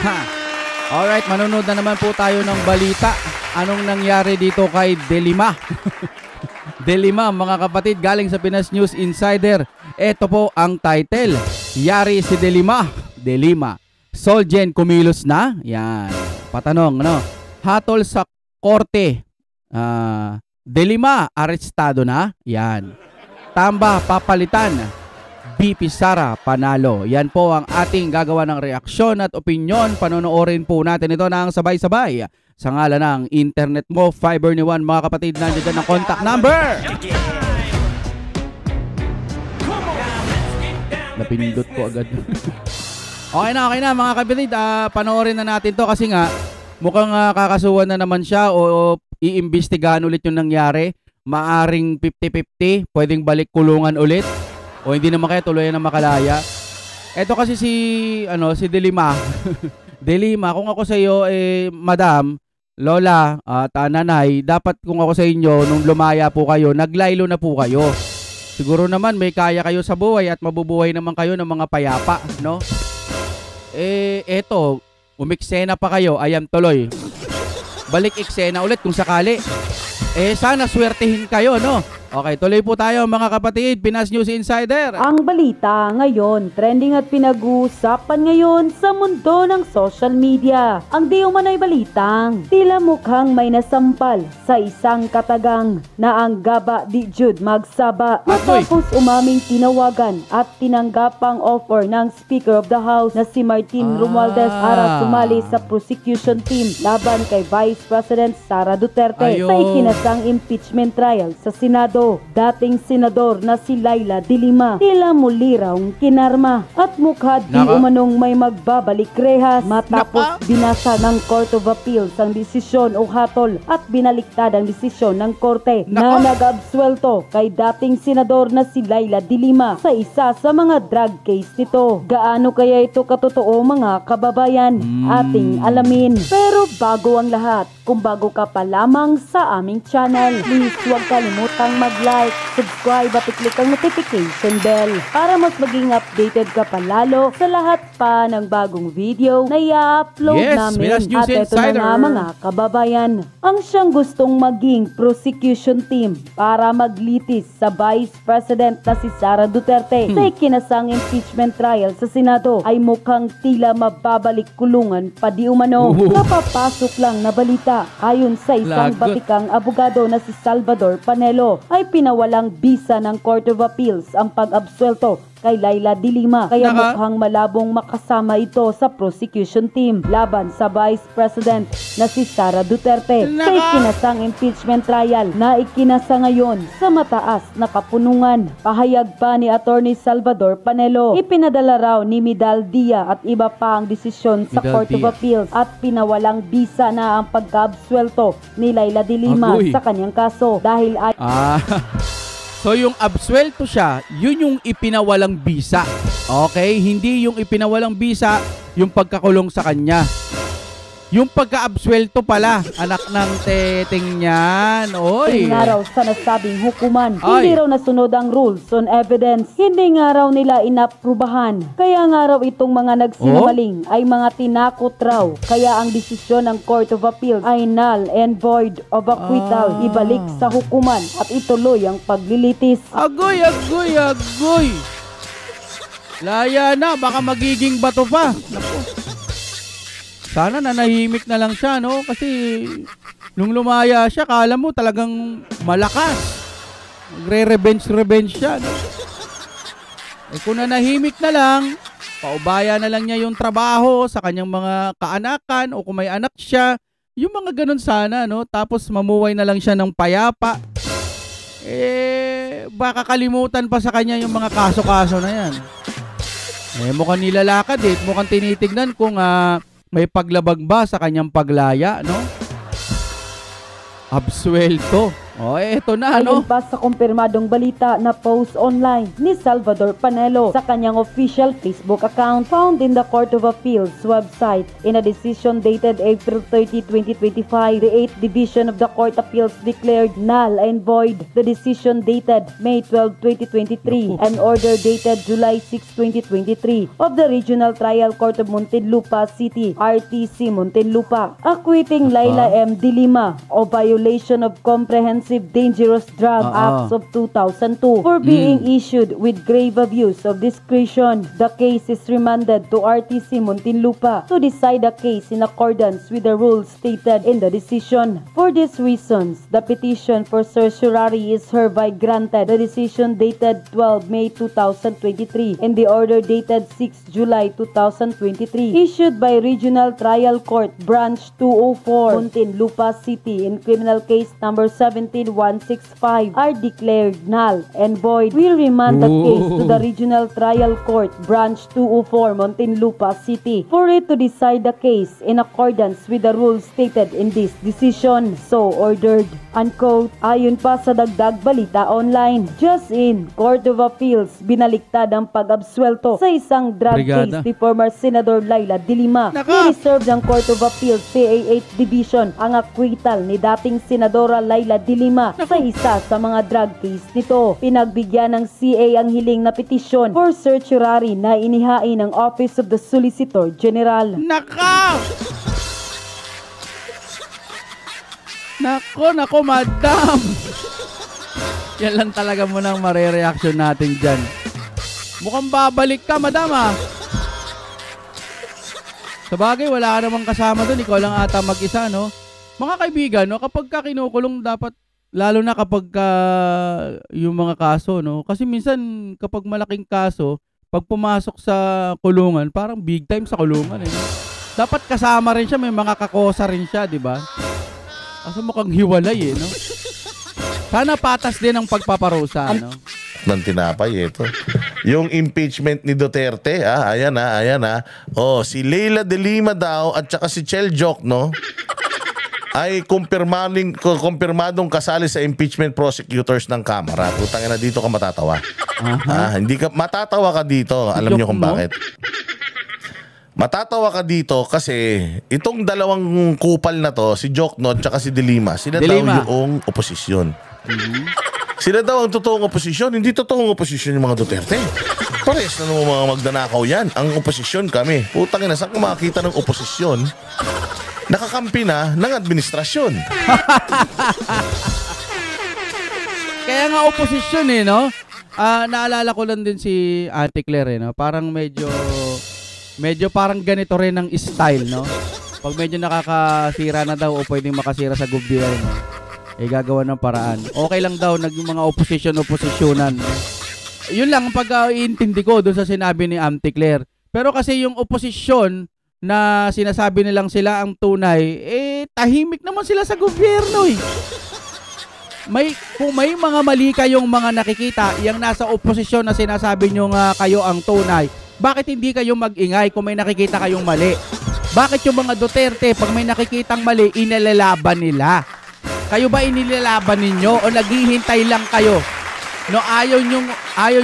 Ha. Alright, manonood na naman po tayo ng balita. Anong nangyari dito kay Delima? Delima, mga kapatid, galing sa Pinas News Insider. Ito po ang title. Yari si Delima. Delima. Solgen kumilos na? Yan. Patanong, ano? Hatol sa korte. Delima, arestado na? Yan. Tamba, papalitan. BP Sara, panalo. Yan po ang ating gagawa ng reaksyon at opinyon. Panonoorin po natin ito ng sabay-sabay. Sa ngalan ng internet mo, fiber ni Juan, mga kapatid, nandiyan dyan ang contact number. Napindot ko agad. Okay na mga kapatid. Panoorin na natin to kasi nga mukhang kakasuhan na naman siya o iimbestigahan ulit yung nangyari. Maaring 50-50, pwedeng balik kulungan ulit o hindi naman kaya tuluyan na makalaya. Ito kasi si Delima. Delima, kung ako sa iyo madam, lola at nanay, dapat kung ako sa inyo nung lumaya po kayo, naglaylo na po kayo. Siguro naman may kaya kayo sa buhay at mabubuhay naman kayo ng mga payapa, no? Eto, umiksena pa kayo, ayan tuloy. Balik eksena ulit kung sakali. Sana swertihin kayo, no? Okay, tuloy po tayo mga kapatid, Pinas News Insider. Ang balita ngayon, trending at pinag-uusapan ngayon sa mundo ng social media. Ang di umano'y balitang, tila mukhang may nasampal sa isang katagang na ang Gaba di Jude magsaba. Matapos umaming tinawagan at tinanggap ang offer ng Speaker of the House na si Martin Romualdez para sumali sa prosecution team laban kay Vice President Sara Duterte sa ikinasang impeachment trial sa Senado. Dating senador na si Laila de Lima tila muli raw kinarma at mukha di umanong may magbabalik rehas matapos binasa ng Court of Appeals ang desisyon o hatol at binaliktad ang desisyon ng korte na nag-absuelto kay dating senador na si Laila de Lima sa isa sa mga drug case nito. Gaano kaya ito katotoo, mga kababayan? Ating alamin. Pero bago ang lahat, kung bago ka pa lamang sa aming channel, please huwag kalimutang mag-like, subscribe at i-click ang notification bell para mas maging updated ka pa lalo sa lahat pa ng bagong video na i-upload namin. At ito na nga mga kababayan, ang siyang gustong maging prosecution team para maglitis sa Vice President na si Sara Duterte sa ikinasang impeachment trial sa Senado ay mukhang tila mababalik kulungan pa di umano. Napapasok lang na balita, ayon sa isang batikang abogado na si Salvador Panelo, ay pinawalang bisa ng Court of Appeals ang pag-absuelto kay Laila de Lima, kaya mukhang malabong makasama ito sa prosecution team laban sa Vice President na si Sara Duterte sa ikinasang impeachment trial na ikinasa ngayon sa mataas na kapunungan. Pahayag pa ni Attorney Salvador Panelo, ipinadala raw ni Medal Dia at iba pa ang desisyon sa Court of Appeals at pinawalang bisa na ang pagka-absuelto ni Laila de Lima sa kanyang kaso dahil ay so yung absuelto siya, yun yung ipinawalang bisa. Okay? Hindi yung ipinawalang bisa, yung pagkakulong sa kanya. Yung pagka-absuelto pala, anak ng teteng niyan. Oy. Nga raw sa nasabing hukuman, hindi raw nasunod ang rules on evidence. Hindi nga raw nila inaprubahan. Kaya nga raw itong mga nagsinungaling ay mga tinakot raw. Kaya ang desisyon ng Court of Appeals ay null and void of acquittal. Ibalik sa hukuman at ituloy ang paglilitis. Agoy, agoy, agoy. Laya na, baka magiging bato pa. Naku. Sana nanahimik na lang siya, no? Kasi nung lumaya siya, kala mo talagang malakas. Nagre-revenge siya, no? Kung nanahimik na lang, paubaya na lang niya yung trabaho sa kanyang mga kaanakan o kung may anak siya, yung mga ganun sana, no? Tapos mamuhay na lang siya ng payapa. Baka kalimutan pa sa kanya yung mga kaso-kaso na yan. Mukhang nilalakad mukhang tinitignan kung may paglabag ba sa kanyang paglaya, no? Absuelto. Oh, eto na, no? Ayon pa sa kumpirmadong balita na post online ni Salvador Panelo sa kanyang official Facebook account found in the Court of Appeals website. In a decision dated April 30, 2025, the 8th Division of the Court Appeals declared null and void the decision dated May 12, 2023 and order dated July 6, 2023 of the Regional Trial Court of Muntinlupa City, RTC Muntinlupa, acquitting Laila M. De Lima of violation of Comprehensive Dangerous Drug Acts of 2002 for being issued with grave abuse of discretion. The case is remanded to RTC Muntinlupa to decide the case in accordance with the rules stated in the decision. For these reasons, the petition for certiorari is hereby granted. The decision dated 12 May 2023 and the order dated 6 July 2023 issued by Regional Trial Court Branch 204 Muntinlupa City in criminal case number 17165 are declared null and void. We remand the case to the Regional Trial Court Branch 204 Muntinlupa City for it to decide the case in accordance with the rules stated in this decision. So ordered. Unquote. Ayon pa sa dagdag balita online, just in, Court of Appeals binaliktad ang pag-absuelto sa isang drug case ni former Senador Laila De Lima. I-reserve ng Court of Appeals CA8 Division ang acquittal ni dating Senadora Laila De Lima sa isa sa mga drug case nito. Pinagbigyan ng CA ang hiling na petisyon for certiorari na inihain ng Office of the Solicitor General. Nako, madam. Yan lang talaga muna ang mare-reaction natin dyan. Mukhang babalik ka, madam, ah. Sabagay, wala ka namang kasama doon. Ikaw lang ata mag-isa, no? Mga kaibigan, no? Kapag ka kinukulong, dapat, lalo na kapag yung mga kaso, no? Kasi minsan, kapag malaking kaso, pag pumasok sa kulungan, parang big time sa kulungan, eh. No? Dapat kasama rin siya, may mga kakosa rin siya, di ba? Kasi mukhang hiwalay, eh, no? Sana patas din ang pagpaparusa, no? Ng tinapay, ito. Yung impeachment ni Duterte, ayan na. Oh, si Laila De Lima daw at saka si Chel Jokno ay kumpirmadong kasali sa impeachment prosecutors ng Kamara. Putang ina, dito ka matatawa. Hindi ka matatawa ka dito. Alam niyo kung bakit? Matatawa ka dito kasi itong dalawang kupal na to, si Jokno at saka si De Lima, sila daw yung oposisyon. Sila daw ang totoong oposisyon. Hindi totoong oposisyon yung mga Duterte. Pares na naman mga magdanakaw yan. Ang oposisyon kami. Putang ina, saan ka makakita ng oposisyon? Nakakampi na ng administrasyon. Kaya nga oposisyon, eh, no? Naalala ko lang din si Ate Claire, eh, no? Parang medyo parang ganito rin ang style, no? Pag medyo nakakasira na daw o pwedeng makasira sa gobyerno, eh gagawa ng paraan. Okay lang daw naging mga oposisyonan. Yun lang ang pag-iintindi ko doon sa sinabi ni Auntie Claire. Pero kasi yung oposisyon na sinasabi nilang sila ang tunay, eh tahimik naman sila sa gobyerno, eh. Kung may mga mali kayong mga nakikita, yung nasa oposisyon na sinasabi nyo nga kayo ang tunay, bakit hindi kayo mag-ingay kung may nakikita kayong mali? Bakit yung mga Duterte, pag may nakikitang mali, inilalaban nila? Kayo ba inilalaban ninyo o naghihintay lang kayo? No, ayaw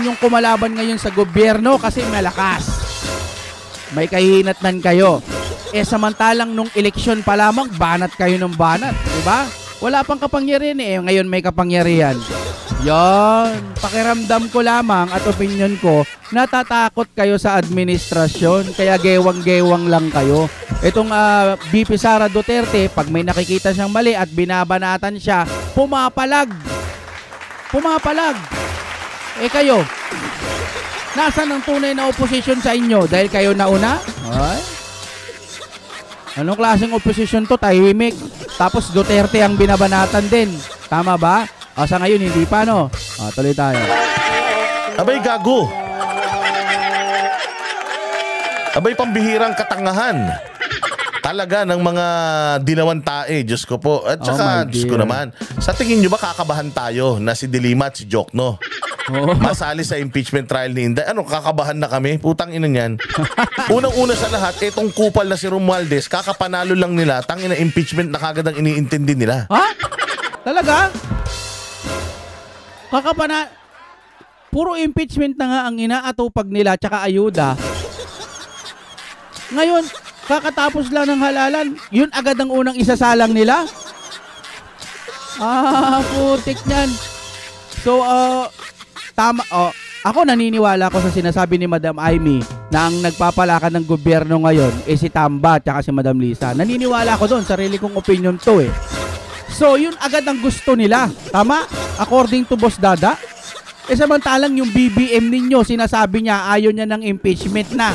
nyong kumalaban ngayon sa gobyerno kasi malakas. May kahihinatnan kayo. Eh samantalang nung eleksyon pa lamang, banat kayo ng banat, di ba? Wala pang kapangyarihan, eh. Ngayon may kapangyarihan. Yon, pakiramdam ko lamang at opinion ko, natatakot kayo sa administrasyon, kaya gewang-gewang lang kayo. Itong BP Sara Duterte, pag may nakikita siyang mali at binabanatan siya, pumapalag. Eh kayo, nasaan ang tunay na oposisyon sa inyo? Dahil kayo nauna? Ay? Anong klaseng oposisyon to? Tahimik. Tapos Duterte ang binabanatan din. Tama ba? Sa ngayon, hindi pa, no? Tuloy tayo. Abay, gago. Abay, pambihirang katangahan. Talaga ng mga dinawan tae, Diyos ko po. At saka, Diyos ko naman, sa tingin nyo ba kakabahan tayo na si De Lima at si Jokno? Masali sa impeachment trial ni Inday? Ano, kakabahan na kami? Putang ina niyan. Unang-una sa lahat, itong kupal na si Romualdez, kakapanalo lang nila, tangina impeachment na kagad ang iniintindi nila. Ha? Talaga? Puro impeachment na nga ang inaatupag nila tsaka ayuda. Ngayon, kakatapos lang ng halalan, yun agad ang unang isasalang nila. Putik niyan. So, tama. Ako naniniwala ko sa sinasabi ni Madam Amy na ang nagpapalakad ng gobyerno ngayon si Tamba tsaka si Madam Lisa. Naniniwala ko doon, sarili kong opinion to eh. So, yun agad ang gusto nila. Tama? According to Boss Dada. Samantalang yung BBM ninyo, sinasabi niya ayaw niya ng impeachment na.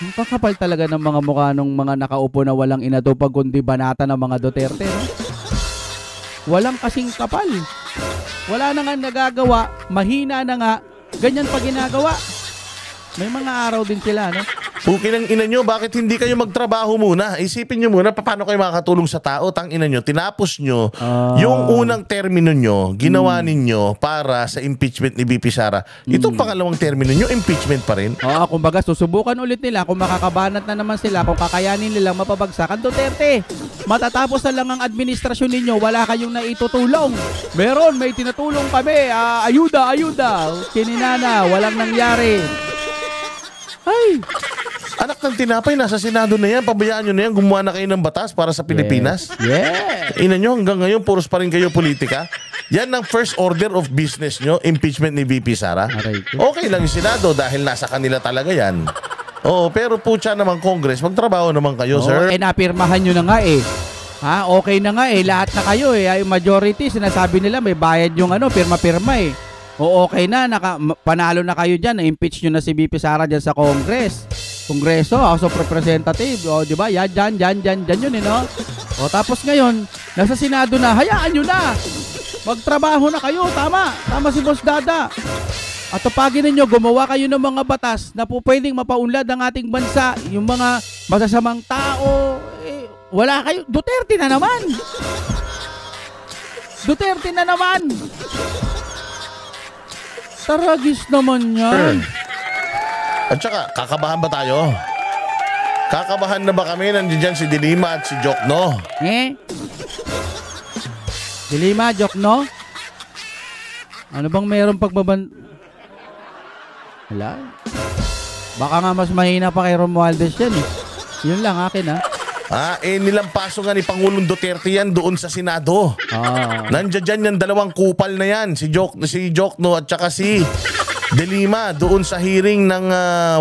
Ang kakapal talaga ng mga mukha ng mga nakaupo na walang inatupag kundi banata ng mga Duterte. No? Walang kasing kapal. Wala na nga nagagawa, mahina na nga, ganyan pa ginagawa. May mga araw din sila, no? Pukin ang ina nyo, bakit hindi kayo magtrabaho muna? Isipin nyo muna, paano kayo makakatulong sa tao? Tang ina nyo, tinapos nyo yung unang termino nyo, ginawa ninyo para sa impeachment ni VP Sara. Itong pangalawang termino nyo, impeachment pa rin. Kumbaga, susubukan ulit nila kung makakabanat na naman sila, kung kakayanin nilang mapabagsak ang Duterte. Matatapos na lang ang administrasyon ninyo, wala kayong naitutulong. Meron, may tinutulong kami, ayuda. Kininana, walang nangyari. Ay! Anak ng tinapay, nasa Senado na yan. Pabayaan nyo na yan. Gumawa na kayo ng batas para sa Pilipinas. Yeah. Ina nyo, hanggang ngayon, puros pa rin kayo politika. Yan ang first order of business nyo, impeachment ni VP Sara. Okay lang yung Senado dahil nasa kanila talaga yan. Pero pucha naman Congress, magtrabaho naman kayo, sir. Napirmahan nyo na nga eh. Okay na nga eh. Lahat na kayo eh. Ay, majority, sinasabi nila may bayad yung pirma-pirma eh. Okay na, panalo na kayo dyan. Na-impeach nyo na si VP Sara dyan sa Kongreso, House of Representative. Di ba? Yan, dyan yun, no? Tapos ngayon, nasa Senado na, hayaan nyo na. Magtrabaho na kayo, tama si Boss Dada. At tupagin ninyo, gumawa kayo ng mga batas na po pwedeng mapaunlad ang ating bansa. Yung mga masasamang tao, wala kayo. Duterte na naman. Taragis naman yan. At saka, kakabahan ba tayo? Kakabahan na ba kami? Nandiyan dyan si Dilima at si Jokno. Dilima, Jokno? Ano bang meron Wala. Baka nga mas mahina pa kay Romualdez yan eh. Yun lang akin Nilampaso nga ni Pangulong Duterte yan doon sa Senado. Nandiyan dyan yung dalawang kupal na yan. Si Jokno at saka si Dilima doon sa hearing ng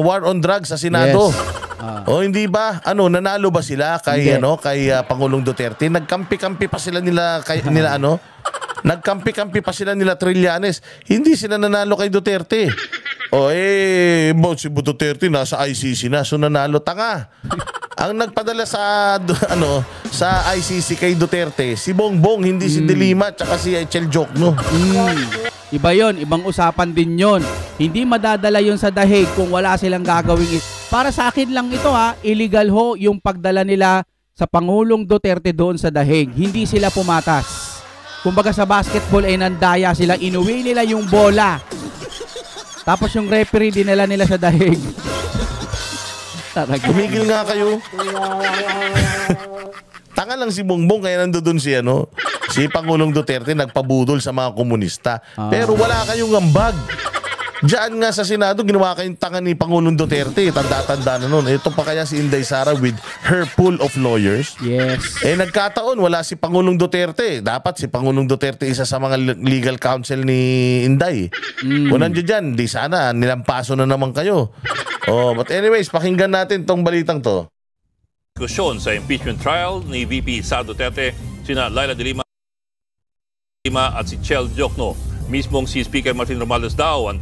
war on drugs sa Senado. Yes. Hindi ba? Nanalo ba sila kay Pangulong Duterte? Nagkampi-kampi pa sila Nagkampi-kampi pa sila nila Trillanes. Hindi sila nanalo kay Duterte. Si Duterte nasa ICC na, so nanalo. Tanga. Ang nagpadala sa ICC kay Duterte, si Bongbong, hindi si Dilima at saka si Echel Jokno. Iba yon, ibang usapan din yon. Hindi madadala yon sa dahig kung wala silang gagawin. Para sa akin lang ito illegal yung pagdala nila sa Pangulong Duterte doon sa dahig. Hindi sila pumatas. Kumbaga sa basketball ay nandaya sila, inuwi nila yung bola. Tapos yung referee dinala nila sa dahig. Tumigil nga kayo. Tanga lang si Bongbong kaya nandoon si Pangulong Duterte nagpabudol sa mga komunista. Pero wala kayong ambag. Diyan nga sa Senado ginawa kayong tanga ni Pangulong Duterte. Tanda-tanda na nun. Ito pa kaya si Inday Sara with her pool of lawyers. Yes. Nagkataon wala si Pangulong Duterte. Dapat si Pangulong Duterte isa sa mga legal counsel ni Inday. Kung nandiyan dyan, di sana nilampaso na naman kayo. But anyways, pakinggan natin tong balitang to. Diskusyon sa impeachment trial ni VP Sara Duterte, sina Laila de Lima at si Chel Jokno. Mismong si Speaker Martin Romualdez daw ang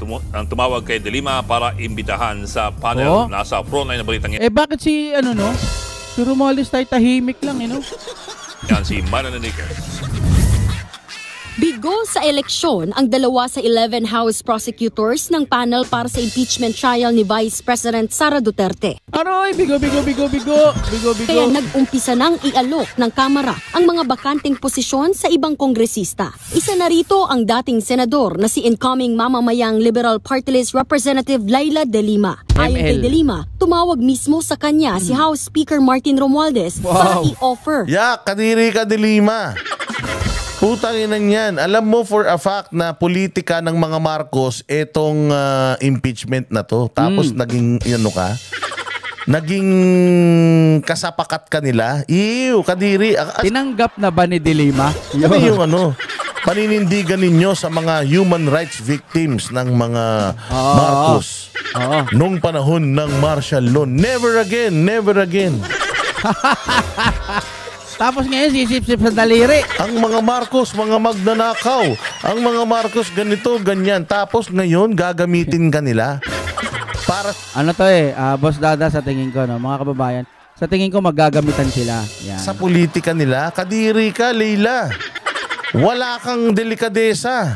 tumawag kay de Lima para imbitahan sa panel. Nasa frontline na balitang yan. Bakit si si Romualdez tahimik lang, Yan si Marian Enriquez. Bigo sa eleksyon ang 2 sa 11 House prosecutors ng panel para sa impeachment trial ni Vice President Sara Duterte. Bigo. Kaya nag-umpisa nang ialok ng Kamara ang mga bakanting posisyon sa ibang kongresista. Isa na rito ang dating senador na si incoming mamamayang Liberal Party List Representative Laila de Lima. Ayon kay de Lima, tumawag mismo sa kanya si House Speaker Martin Romualdez para i-offer. Kadiri ka de Lima. Putang ina niyan. Alam mo for a fact na politika ng mga Marcos etong impeachment na to. Tapos naging naging kasapakat ka nila. Ew, kadiri. Tinanggap na ba ni De Lima? Ano yung paninindigan ninyo sa mga human rights victims ng mga Marcos nung panahon ng martial law? Never again, never again. Tapos ngayon sisip-sip sa daliri. Ang mga Marcos, mga magnanakaw. Ang mga Marcos ganito, ganyan. Tapos ngayon gagamitin ka nila para Boss Dada, sa tingin ko, no, mga kababayan, sa tingin ko magagamitan sila. Yan. Sa politika nila. Kadiri ka, Leila. Wala kang delikadesa.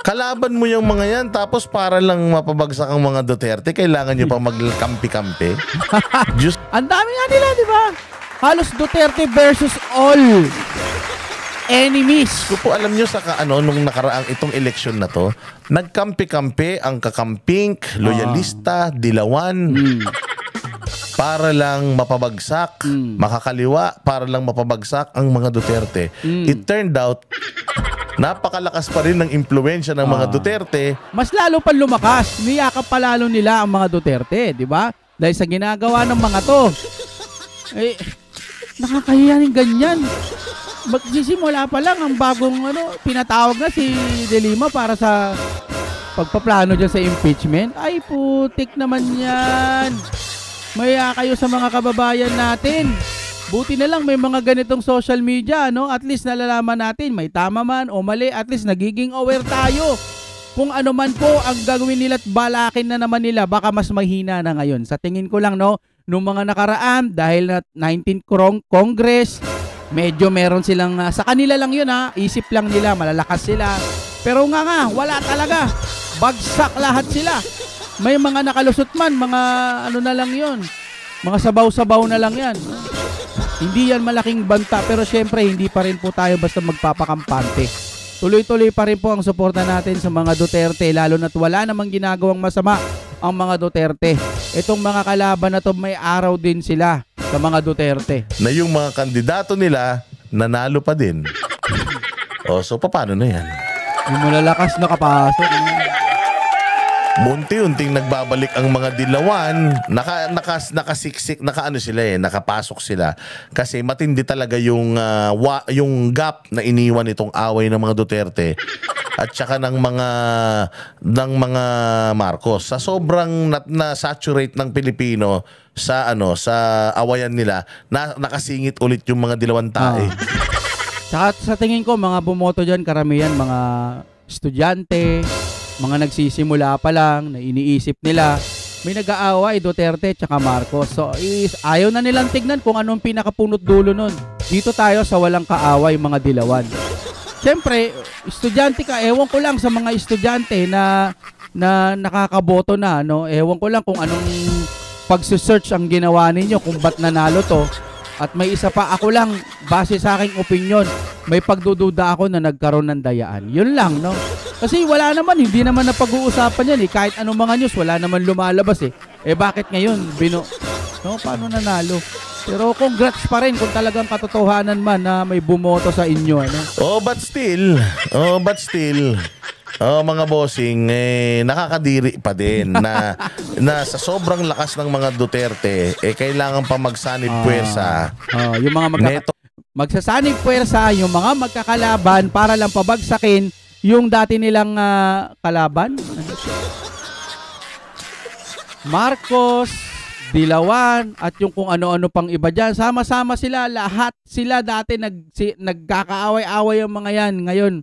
Kalaban mo yung mga yan, tapos para lang mapabagsak ang mga Duterte, kailangan nyo pa magkampi-kampi. Ang dami nga nila, di ba? Halos Duterte versus all enemies. Po, alam nyo nung nakaraang itong eleksyon na to, nagkampi-kampi ang kakamping, loyalista, dilawan, para lang mapabagsak, makakaliwa, para lang mapabagsak ang mga Duterte. It turned out, napakalakas pa rin ng impluwensya ng mga Duterte. Mas lalo pa lumakas. Niyakap pa lalo nila ang mga Duterte, di ba? Dahil sa ginagawa ng mga to. Nakakahiya ng ganyan. Magsisimula pa lang ang bagong pinatawag na si De Lima para sa pagpaplano dyan sa impeachment. Ay, putik naman yan. Maya kayo sa mga kababayan natin. Buti na lang may mga ganitong social media, no? At least nalalaman natin, may tama man o mali, at least nagiging aware tayo. Kung ano man po ang gagawin nila at balakin na naman nila, baka mas mahina na ngayon. Sa tingin ko lang, no, nung mga nakaraan, dahil na 19th Congress, medyo meron silang, sa kanila lang yun isip lang nila, malalakas sila. Pero nga, wala talaga. Bagsak lahat sila. May mga nakalusot man, mga na lang yun. Mga sabaw-sabaw na lang yan. Hindi yan malaking banta, pero syempre hindi pa rin po tayo basta magpapakampante. Tuloy-tuloy pa rin po ang suporta natin sa mga Duterte, lalo na't wala namang ginagawang masama ang mga Duterte. Itong mga kalaban na to, may araw din sila sa mga Duterte. Na yung mga kandidato nila, nanalo pa din. So paano na yan? Yung malalakas na kapasok. Munti-unting nagbabalik ang mga dilawan, nakasiksik, nakapasok sila. Kasi matindi talaga yung gap na iniwan itong away ng mga Duterte at saka ng mga Marcos. Sa sobrang na-saturate ng Pilipino sa awayan nila, nakasingit ulit yung mga dilawan tae. Sa tingin ko, mga bumoto dyan, karamihan mga estudyante, mga nagsisimula pa lang, na iniisip nila, may nag-aaway Duterte tsaka Marcos. So, ayaw na nilang tignan kung anong pinakapunot dulo nun. Dito tayo sa walang kaaway, mga dilawan. Siyempre, estudyante ka, ewan ko lang sa mga estudyante na nakakaboto na, no? Ewan ko lang kung anong pagsusearch ang ginawa ninyo, kung ba't nanalo to. At may isa pa, ako lang, base sa aking opinion, may pagdududa ako na nagkaroon ng dayaan. Yun lang, no? Kasi wala naman, hindi naman na pag-uusapan yan kahit anong mga news, wala naman lumalabas bakit ngayon, no? Paano nanalo? Pero congrats pa rin kung talagang katotohanan man na may bumoto sa inyo, ano? But still, mga bossing, nakakadiri pa din na sa sobrang lakas ng mga Duterte, kailangan pa magsanib puwersa. Yung mga magsasanib puwersa, yung mga magkakalaban para lang pabagsakin yung dati nilang kalaban. Marcos, Dilawan, at yung kung ano-ano pang iba dyan. Sama-sama sila, lahat sila dati nagkakaaway-away yung mga yan. Ngayon,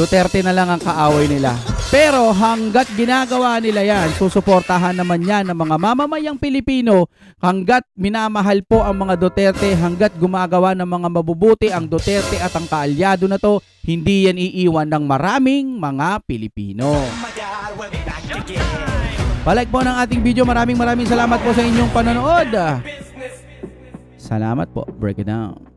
Duterte na lang ang kaaway nila. Pero hanggat ginagawa nila yan, susuportahan naman yan ng mga mamamayang Pilipino. Hanggat minamahal po ang mga Duterte, hanggat gumagawa ng mga mabubuti ang Duterte at ang kaalyado na to, hindi yan iiwan ng maraming mga Pilipino. Palike po ng ating video. Maraming salamat po sa inyong panonood. Salamat po. Break it down.